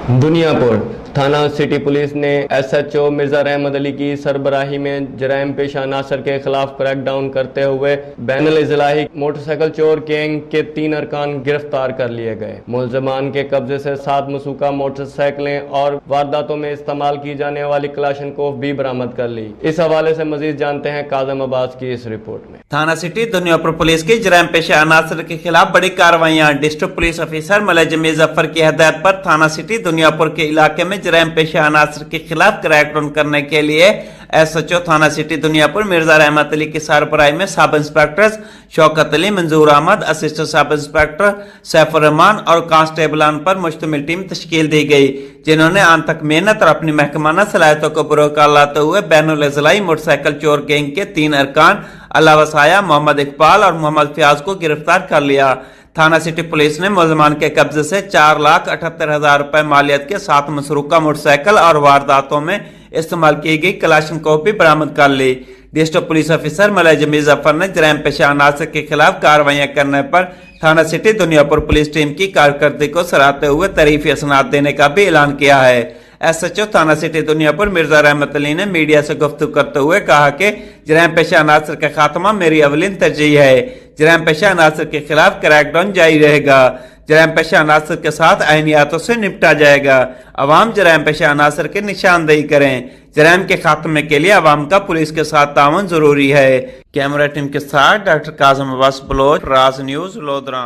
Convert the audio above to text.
दुनियापुर थाना city police ने SHO Mirza रहमत अली की सरबराही में जराइम पेशा अनासर के खिलाफ क्रैकडाउन करते हुए बैनुल-ए-इज़लाही मोटरसाइकिल चोर गैंग के 3 अरकान गिरफ्तार कर लिए गए। मुलजमान के कब्जे से 7 मसूका मोटरसाइकिलें और वारदातों में इस्तेमाल की जाने वाली क्लाशनकोफ भी बरामद कर ली। इस हवाले से मजीद जानते हैं काज़म अब्बास की इस रिपोर्ट में। थाना सिटी दुनियापुर पुलिस की जराइम पेशा अनासर के खिलाफ बड़ी कार्रवाइयां। District police officer Malay Jamil Zafar की हदायत पर थाना सिटी दुनियापुर के इलाके में जराइम पेशा अनासर के खिलाफ क्रैकडाउन करने के लिए SHO थाना सिटी दुनियापुर मिर्जा रहमत अली की सरबराही में सब inspectors Shaukat Ali, Manzoor Ahmed, assistant sub inspector Saifur Rahman और कांस्टेबलान पर मुश्तमिल टीम तश्कील दी गई, जिन्होंने आंतक मेहनत और अपनी महकमाना सलाहियतों को बुरोकार लाते हुए बैनुल-ए-इज़लाही मोटरसाइकिल चोर गैंग के 3 अरकान अल्लाह वसाया, मोहम्मद इकबाल और मोहम्मद फयाज को गिरफ्तार कर लिया। थाना सिटी पुलिस ने मुलजमान के कब्जे से 4,78,000 रुपए मालियत के 7 मसरूका मोटरसाइकिल और वारदातों में इस्तेमाल की गई क्लाशनकोफ भी बरामद कर ली। District police officer Malay Jamil Zafar ने जराइम पेशा अनासर के खिलाफ कार्रवाइयां करने पर थाना सिटी दुनियापुर पुलिस टीम की कारकर्दगी को सराहते हुए तारीफी असनाद देने का भी ऐलान किया है। SHO थाना सिटी दुनियापुर मिर्जा रहमत अली ने मीडिया से गुफ्तगू करते हुए कहा कि जराइम पेशा अनासर का खात्मा मेरी अवलिन तरजीह है। जराइम पेशा अनासर के खिलाफ क्रैकडाउन जारी रहेगा। जराइम पेशा अनासर के साथ आईनियातों से निपटा जाएगा। अवाम जराइम पेशा अनासर की निशानदेही करें। जराइम के खात्मे के लिए अवाम का पुलिस के साथ ताउन जरूरी है। कैमरा टीम के साथ डॉक्टर काज़म अब्बास बलोच, राज न्यूज, लोधरा।